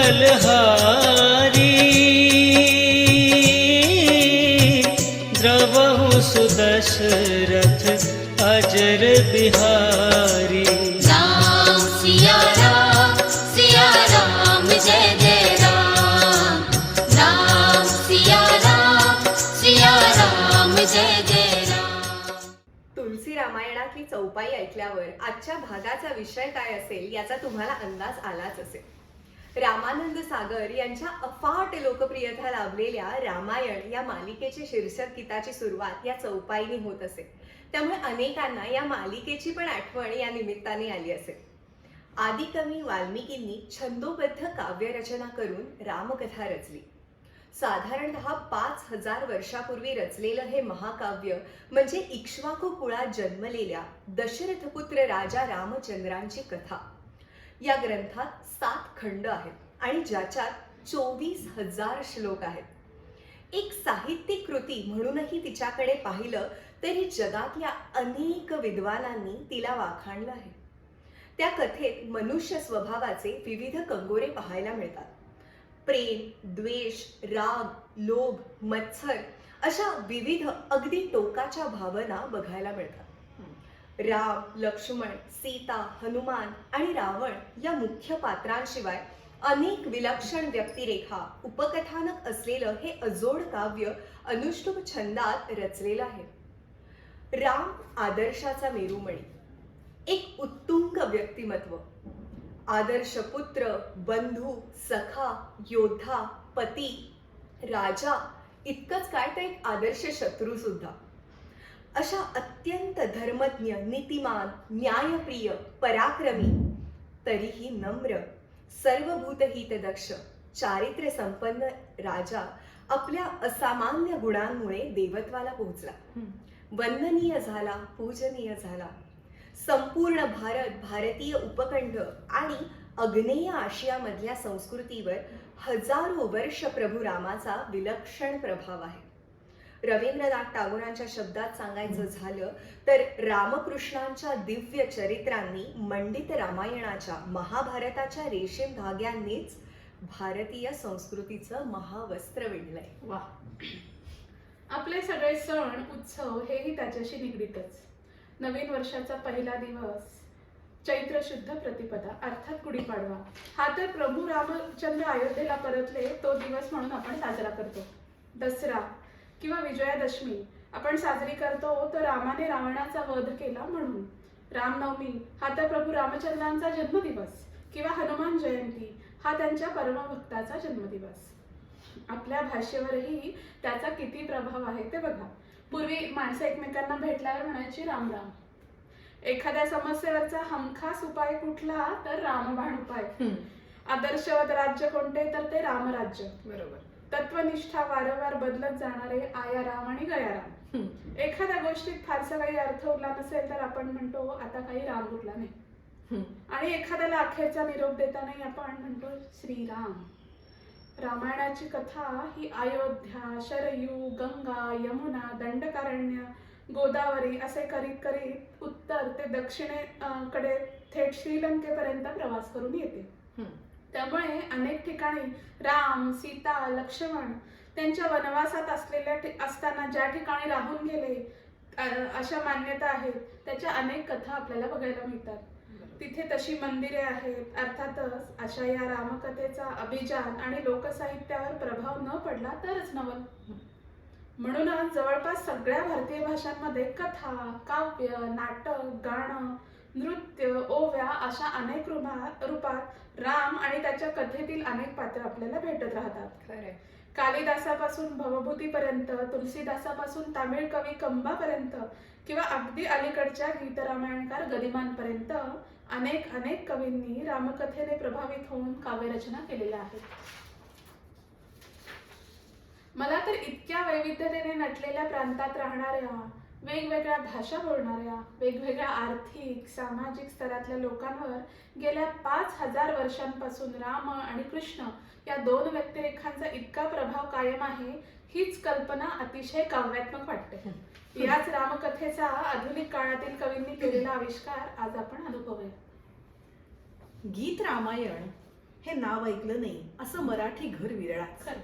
बलहारी द्रवहु सुदशरथ अजर बिहारी। राम सिया राम जय जय राम। राम सिया राम जय जय राम। तुलसी रामायणातली चौपाई ऐकल्यावर आजच्या भागाचा विषय काय असेल याचा तुम्हाला अंदाज आलाच असेल। रामानंद सागर यांच्या अफाट लोकप्रियता लाभलेल्या रामायण या मालिकेची शीर्षक गीताची सुरुवात या चौपाईने होत असे, त्यामुळे अनेकांना या मालिकेची पण आठवण या निमित्ताने आली असेल। आदिकवी वाल्मिकींनी छंदोबद्ध काव्यरचना करून रामकथा रचली। साधारणतः 5000 वर्षापूर्वी रचलेलं हे महाकाव्य म्हणजे इक्ष्वाकू कुळात जन्मलेल्या दशरथपुत्र राजा रामचंद्रांची कथा। या ग्रंथात 7 खंड आहेत आणि ज्याच्यात 24,000 श्लोक आहेत। एक साहित्यिक कृती म्हणूनही तिच्याकडे पाहिलं तरी जगातल्या अनेक विद्वानांनी तिला वाखाणलं आहे। त्या कथेत मनुष्य स्वभावाचे विविध कंगोरे पाहायला मिळतात। प्रेम, द्वेष, राग, लोभ, मत्सर अशा विविध अगदी टोकाच्या भावना बघायला मिळतात। राम, लक्ष्मण, सीता, हनुमान आणि रावण या मुख्य पात्रांशिवाय अनेक विलक्षण व्यक्तिरेखा उपकथानक असलेलं हे अजोड काव्य अनुष्टुप छंदात रचलेलं आहे। राम आदर्शाचा मेरुमणी, एक उत्तुंग व्यक्तिमत्व, आदर्श पुत्र, बंधू, सखा, योद्धा, पती, राजा, इतकंच काय तर एक आदर्श शत्रू सुद्धा। अशा अत्यंत धर्मज्ञ, नीतिमान, न्यायप्रिय, पराक्रमी, तरीही नम्र, सर्वभूतहितदक्ष, चारित्र्य संपन्न राजा आपल्या असामान्य गुणांमुळे देवत्वाला पोहोचला, वंदनीय झाला, पूजनीय झाला। संपूर्ण भारत, भारतीय उपखंड आणि आग्नेय आशियामधल्या संस्कृतीवर हजारो वर्ष प्रभू रामाचा विलक्षण प्रभाव आहे। रवींद्रनाथ टागोरांच्या शब्दात सांगायचं झालं तर रामकृष्णांच्या दिव्य चरित्रांनी मंडित रामायणाच्या, महाभारताच्या रेशीम धाग्यांनीच भारतीय संस्कृतीचं महावस्त्र विणलंय। वा, आपले सगळे सण उत्सव हेही त्याच्याशी निगडीतच। नवीन वर्षाचा पहिला दिवस चैत्र शुद्ध प्रतिपदा अर्थात गुढीपाडवा हा तर प्रभू रामचंद्र अयोध्येला परतले तो दिवस म्हणून आपण साजरा करतो। दसरा किंवा विजयादशमी आपण साजरी करतो तर रामाने रावणाचा वध केला म्हणून। रामनवमी हा तर प्रभू रामचंद्रांचा जन्मदिवस किंवा हनुमान जयंती हा त्यांच्या परमभक्ताचा जन्मदिवस। आपल्या भाषेवरही त्याचा किती प्रभाव आहे ते बघा। पूर्वी माणसं एकमेकांना भेटल्यावर म्हणायची राम राम। एखाद्या समस्येवरचा हमखास उपाय कुठला तर रामबाण उपाय। आदर्शवत राज्य कोणते तर ते रामराज्य। बरोबर। तत्वनिष्ठा वारंवार बदलत जाणारे आया राम आणि गया राम। एखाद्या गोष्टीत फारसा काही अर्थ उरला नसेल तर आपण म्हणतो आता काही राम उरला नाही, आणि एखाद्याला अखेरचा निरोप देतानाही आपण म्हणतो श्रीराम। रामायणाची कथा ही अयोध्या, शरयू, गंगा, यमुना, दंडकारण्य, गोदावरी असे करीत करीत उत्तर ते दक्षिणेकडे थेट श्रीलंकेपर्यंत प्रवास करून येते। त्यामुळे अनेक ठिकाणी राम, सीता, लक्ष्मण त्यांच्या वनवासात असताना ज्या ठिकाणी राहून गेले अशा मान्यता आहेत त्याच्या अनेक कथा आपल्याला बघायला मिळतात। तिथे तशी मंदिरे आहेत। अर्थातच अशा या रामकथेचा अभिजात आणि लोकसाहित्यावर प्रभाव न पडला तरच नवल। म्हणूनच जवळपास सगळ्या भारतीय भाषांमध्ये कथा, काव्य, नाटक, गाणं, नृत्य, ओव्या अशा अनेक रूपात राम आणि त्याच्या कथेतील अनेक पात्र आपल्याला भेटत राहतात। खरंय। कालिदासापासून भवभूतीपर्यंत, तुलसीदासापासून तामिळ कवी कंबापर्यंत किंवा अगदी अलीकडच्या गीतरामायणकार गदिमांपर्यंत अनेक अनेक कवींनी रामकथेने प्रभावित होऊन काव्यरचना केलेल्या आहेत। मला तर इतक्या वैविध्यतेने नटलेल्या प्रांतात राहणाऱ्या, वेगवेगळ्या भाषा बोलणाऱ्या, वेगवेगळ्या आर्थिक, सामाजिक स्तरातल्या लोकांवर गेल्या 5000 वर्षांपासून राम आणि कृष्ण या 2 व्यक्तिरेखांचा इतका प्रभाव कायम आहे, हीच कल्पना अतिशय काव्यात्मक वाटते। याच रामकथेचा आधुनिक काळातील कवींनी केलेला आविष्कार आज आपण अनुभवूया। गीत रामायण हे नाव ऐकलं नाही असं मराठी घर विरळाच. खरं.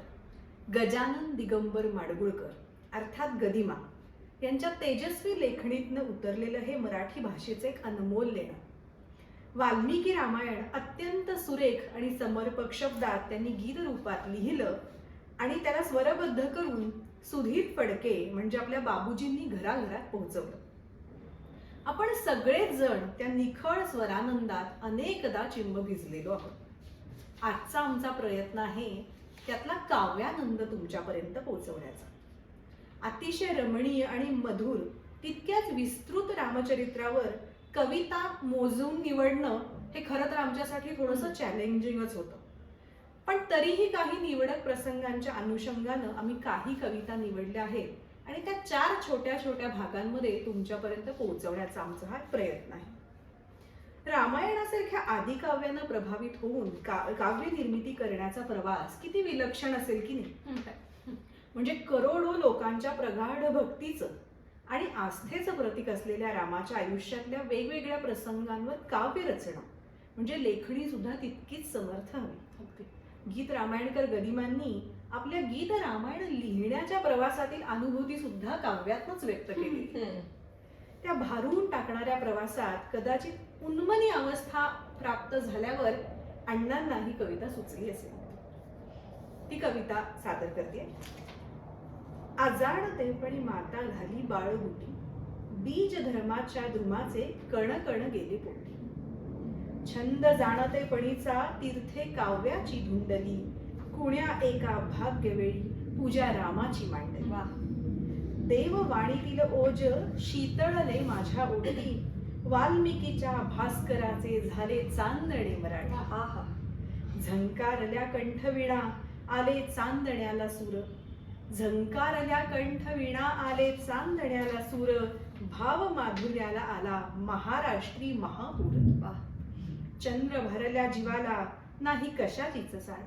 गजानन दिगंबर माडगुळकर अर्थात गदिमा यांच्या तेजस्वी लेखणीतनं उतरलेलं हे मराठी भाषेचं एक अनमोल लेणं. वाल्मिकी रामायण अत्यंत सुरेख आणि समर्पक शब्दात त्यांनी गीत रूपात लिहिलं आणि त्याला स्वरबद्ध करून सुधीर फडके म्हणजे आपल्या बाबूजींनी घराघरात पोहोचवलं. आपण सगळेच जण त्या निखळ स्वरानंदात अनेकदा चिंब भिजलेलो आहोत. आजचा आमचा प्रयत्न आहे त्यातला काव्यानंद तुमच्यापर्यंत पोहोचवण्याचा. अतिशय रमणीय आणि मधुर तितक्याच विस्तृत रामचरित्रावर कविता मोजून निवडणं हे खरं तर आमच्यासाठी थोडंसं चॅलेंजिंगच होतं. पण तरीही काही निवडक प्रसंगांच्या अनुषंगानं आम्ही काही कविता निवडल्या आहेत आणि त्या 4 छोट्या छोट्या भागांमध्ये तुमच्यापर्यंत पोहोचवण्याचा आमचा हा प्रयत्न आहे. रामायणासारख्या आदिकाव्यानं प्रभावित होऊन काव्य निर्मिती करण्याचा प्रवास किती विलक्षण असेल की नाही. म्हणजे करोडो लोकांच्या प्रगाढ भक्तीचं आणि आस्थेचं प्रतीक असलेल्या रामाच्या आयुष्यातल्या वेगवेगळ्या प्रसंगांवर काव्य रचना म्हणजे लेखणी सुद्धा तितकीच समर्थ हवी. गीत रामायणकर गदिमांनी आपल्या गीत रामायण लिहिण्याच्या प्रवासातील अनुभूती सुद्धा काव्यातच व्यक्त केली. त्या भारून टाकणाऱ्या प्रवासात कदाचित उन्मनी अवस्था प्राप्त झाल्यावर अण्णांना ही कविता सुचली असेल. ती कविता सादर करते. अजाणतेपणी माता घाली बाळगुटी, बीज धर्माच्या द्रुमाचे कण कण गेले पोटी. छंद जाणतेपणीचा तीर्थे काव्याची धुंडली, कुण्या एका भाग्यवेळी पूजा रामाची मांडली. देव वाणीतील ओज शीतळले माझ्या ओढली, वाल्मिकीच्या भास्कराचे झाले चांदणे मराठी. झंकारल्या कंठवीणा आले चांदण्याला सूर, झंकारल्या कंठवीणा आले चांदण्याला सूर, भाव माधुर्याला आला महाराष्ट्री महापूर. चंद्र भरल्या जीवाला नाही कशाचीच चाड,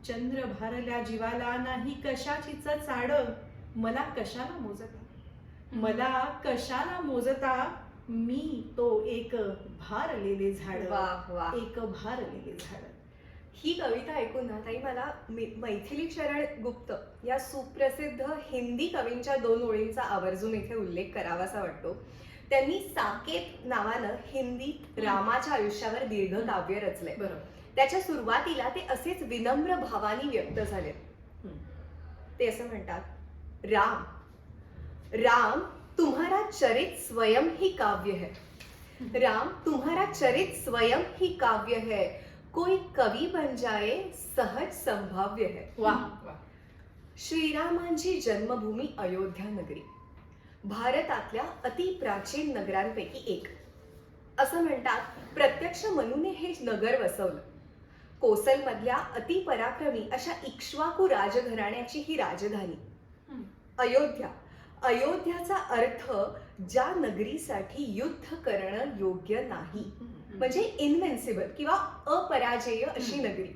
चंद्र भरल्या जीवाला नाही कशाचीच चाड. मला कशाला मोजता, मला कशाला मोजता, मी तो एक भारलेले झाड, एक भारलेले झाड. ही कविता ऐकून ना ताई मला मैथिली शरण गुप्त या सुप्रसिद्ध हिंदी कवींच्या 2 ओळींचा आवर्जून इथे उल्लेख करावासा वाटतो. त्यांनी साकेत नावानं हिंदीत रामाच्या आयुष्यावर दीर्घ काव्य रचले. त्याच्या सुरुवातीला ते असेच विनम्र भावानी व्यक्त झाले. ते असं म्हणतात, राम राम तुम्हारा चरित स्वयं ही काव्य है, राम तुम्हारा चरित स्वयं ही काव्य है, कोई कवि बन जाए सहज संभाव्य है. श्रीरामांची जन्मभूमी अयोध्या नगरी भारतातल्या अतिप्राचीन नगरांपैकी एक. असं म्हणतात, प्रत्यक्ष मनूने हे नगर वसवलं. कोसल मधल्या अतिपराक्रमी अशा इक्ष्वाकू राजघराण्याची ही राजधानी अयोध्या. अयोध्याचा अर्थ ज्या नगरीसाठी युद्ध करणं योग्य नाही, म्हणजे इनविन्सिबल किंवा अपराजेय अशी नगरी.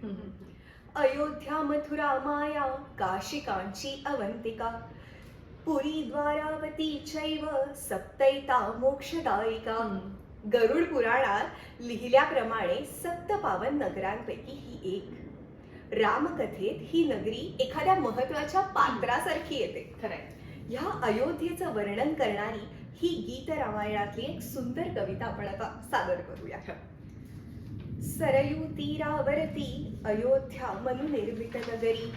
अयोध्या मथुरा माया काशी कांची अवंतिका, पुरी द्वारावती चैव सप्तैता मोक्षदायिका. गरुड पुराणात लिहिल्याप्रमाणे 7 पावन नगरांपैकी ही एक. रामकथेत ही नगरी एखाद्या महत्वाच्या पात्रासारखी येते. खरंय. ह्या अयोध्येचं वर्णन करणारी ही गीत रामायणातली एक सुंदर कविता आपण आता सादर करूया. सरयू तीरावरती अयोध्या मनुनिर्मित नगरी,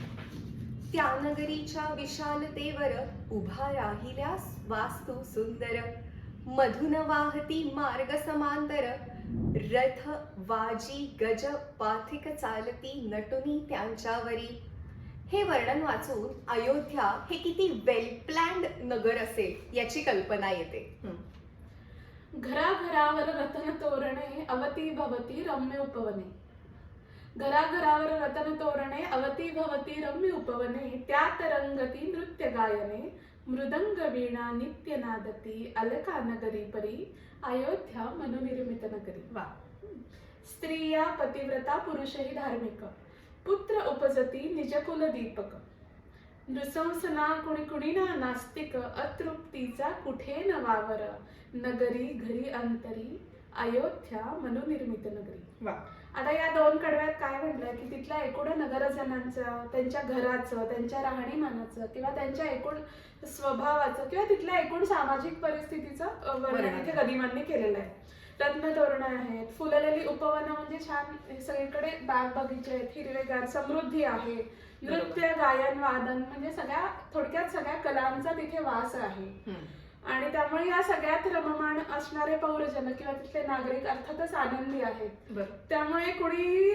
त्या नगरीच्या विशालतेवर उभा राहिल्या वास्तू सुंदर. मधुन वाहती मार्ग समांतर, रथ वाजी गज पाथिक चालती नटुनी त्यांच्यावरी. हे वर्णन वाचून अयोध्या हे किती वेल प्लॅन्ड नगर असेल याची कल्पना येते. घराघरावर रतन तोरणे अवती भवती रम्य उपवने, घराघरावर रतन तोरणे अवती भवती रम्य उपवने, त्यात रंगती नृत्य गायने, मृदंग वीणा नित्य नादती, अलका नगरी परी अयोध्या मनुनिर्मित नगरी. स्त्रिया पतिव्रता पुरुषही धार्मिक, पुत्र उपजती निजकुल दीपक. नृशंसना कुणी कुणीना नास्तिक, अतृप्तीचा कुठे न वावर, नगरी घरी अंतरी अयोध्या मनोनिर्मित नगरी. वा. आता या 2 कडव्यात काय म्हटलंय की तिथल्या एकूण नगरजनांचं, त्यांच्या घराचं, त्यांच्या राहणीमानाचं किंवा त्यांच्या एकूण स्वभावाचं किंवा तिथल्या एकूण सामाजिक परिस्थितीचं वर्णन इथे गदिमांनी केलेलं आहे. रत्नतोरणं आहेत, फुललेली उपवनं म्हणजे छान सगळीकडे बाग बगीचे आहेत, हिरवेगार, समृद्धी आहे, नृत्य, गायन, वादन म्हणजे थोडक्यात सगळ्या कलांचा तिथे वास आहे. आणि त्यामुळे या सगळ्यात रममाण असणारे पौरजन किंवा तिथले नागरिक अर्थातच आनंदी आहेत. त्यामुळे कुणी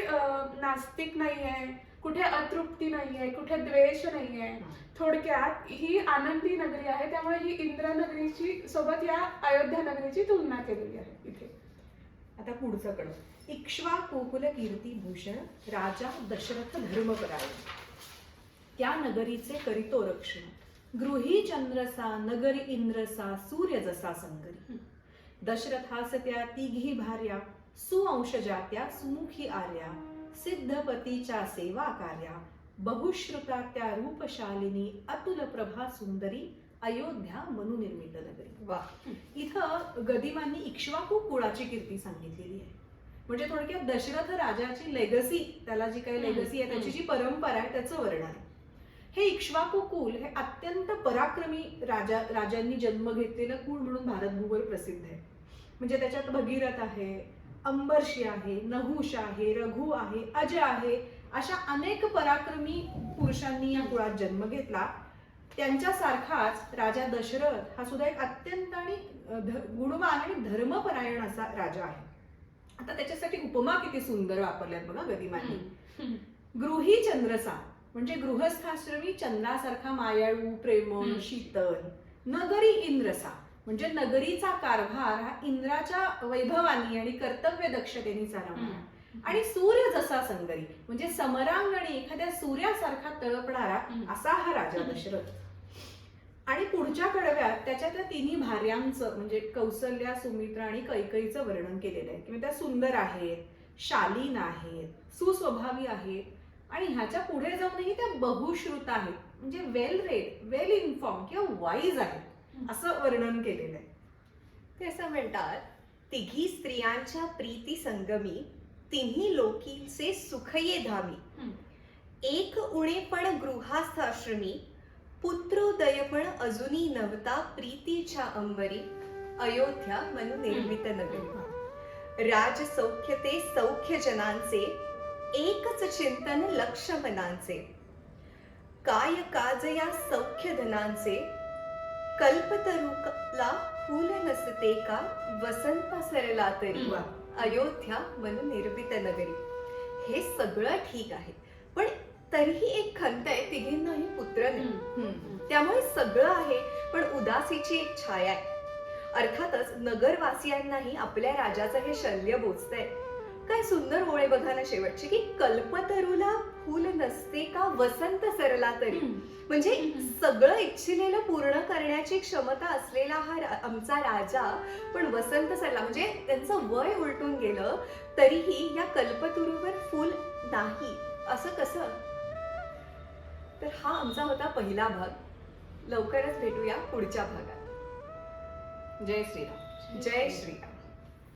नास्तिक नाहीये, कुठे अतृप्ती नाहीये, कुठे द्वेष नाहीये. थोडक्यात ही आनंदी नगरी आहे. त्यामुळे ही इंद्रनगरीची सोबत या अयोध्या नगरीची तुलना केलेली आहे इथे. आता पुढचं कडं. इक्ष्वाकुकुल कीर्तिभूषण राजा दशरथ धर्मपरायण, त्या नगरीचे करितो रक्षण. गृही चंद्रसा नगरी इंद्रसा सूर्य जसा संगरी. दशरथास त्या तिघी भार्या सुअंशजा त्या सुमुखी आल्या. सिद्धपतीच्या सेवा कार्या बहुश्रुता त्या रूपशालिनी अतुल प्रभा सुंदरी अयोध्या मनुनिर्मित नगरी. वा. इथं गदिमांनी इक्ष्वाकू कुळाची कीर्ती सांगितलेली आहे. म्हणजे थोडक्यात दशरथ राजाची लेगसी, त्याला जी काही लेगसी आहे, त्याची जी परंपरा आहे त्याचं वर्णन आहे. हे इक्ष्वाकू कुल हे अत्यंत पराक्रमी राजांनी जन्म घेतलेलं कुल म्हणून भारतभूवर प्रसिद्ध आहे. म्हणजे त्याच्यात भगीरथ आहे, अंबर्षी आहे, नहुष आहे, रघु आहे, अज आहे, अशा अनेक पराक्रमी पुरुषांनी या कुळात जन्म घेतला. त्यांच्यासारखाच राजा दशरथ हा सुद्धा एक अत्यंत आणि गुणवान आणि धर्मपरायण असा राजा आहे. आता त्याच्यासाठी उपमा किती सुंदर वापरल्यात बघा गदिमांनी. गृही चंद्रसा म्हणजे गृहस्थाश्रमी चंद्रासारखा मायाळू, प्रेमळ, शीतल. नगरी इंद्रसा म्हणजे नगरीचा कारभार हा इंद्राच्या वैभवानी आणि कर्तव्य दक्षतेने चालवणार. आणि सूर्य जसा संगरी म्हणजे समरांगणी एखाद्या सूर्यासारखा तळपणारा असा हा राजा दशरथ. आणि पुढच्या कडव्यात त्याच्या त्या तिन्ही भार्यांचं म्हणजे कौसल्या, सुमित्रा आणि कैकेयीचं वर्णन केलेलं आहे. किंवा त्या सुंदर आहेत, शालीन आहेत, सुस्वभावी आहेत आणि ह्याच्या पुढे जाऊनही त्या बहुश्रुत आहेत म्हणजे वेल रेड, वेल इन्फॉर्म किंवा वाईज आहेत असं वर्णन केलेलं आहे. ते असं म्हणतात, तिघी स्त्रियांच्या प्रीती संगमी तिन्ही लोकीचे सुख ये धामी. एक उणेपण गृहास्थाश्रमी पुत्रोदयपण अजूनी नवता प्रीतीच्या अंबरी अयोध्या मनुनिर्मित नगरी. राज सौख्य ते सौख्य जनांचे एकच चिंतन लक्ष मनांचे. काय काज या सौख्य धनांचे कल्पतरुला फूल नसते का वसंत सरला तरी अयोध्या मनुनिर्मित नगरी. हे सगळं ठीक आहे पण तरीही एक खंत आहे, तिघींनाही पुत्र नाही. त्यामुळे सगळं आहे पण उदासीची एक छाया आहे. अर्थातच नगरवासियांनाही आपल्या राजाचं हे शल्य बोचतंय. काय सुंदर ओळे बघा ना शेवटची की कल्पतरुला फूल नसते का वसंत सरला तरी. म्हणजे सगळं इच्छिलेलं पूर्ण करण्याची क्षमता असलेला हा आमचा राजा पण वसंत सरला म्हणजे त्यांचं वय उलटून गेलं तरीही या कल्पतरूवर फूल नाही असं कसं. तर हा आमचा होता पहिला भाग. लवकरच भेटूया पुढच्या भागात. जय श्रीराम. जय श्रीराम.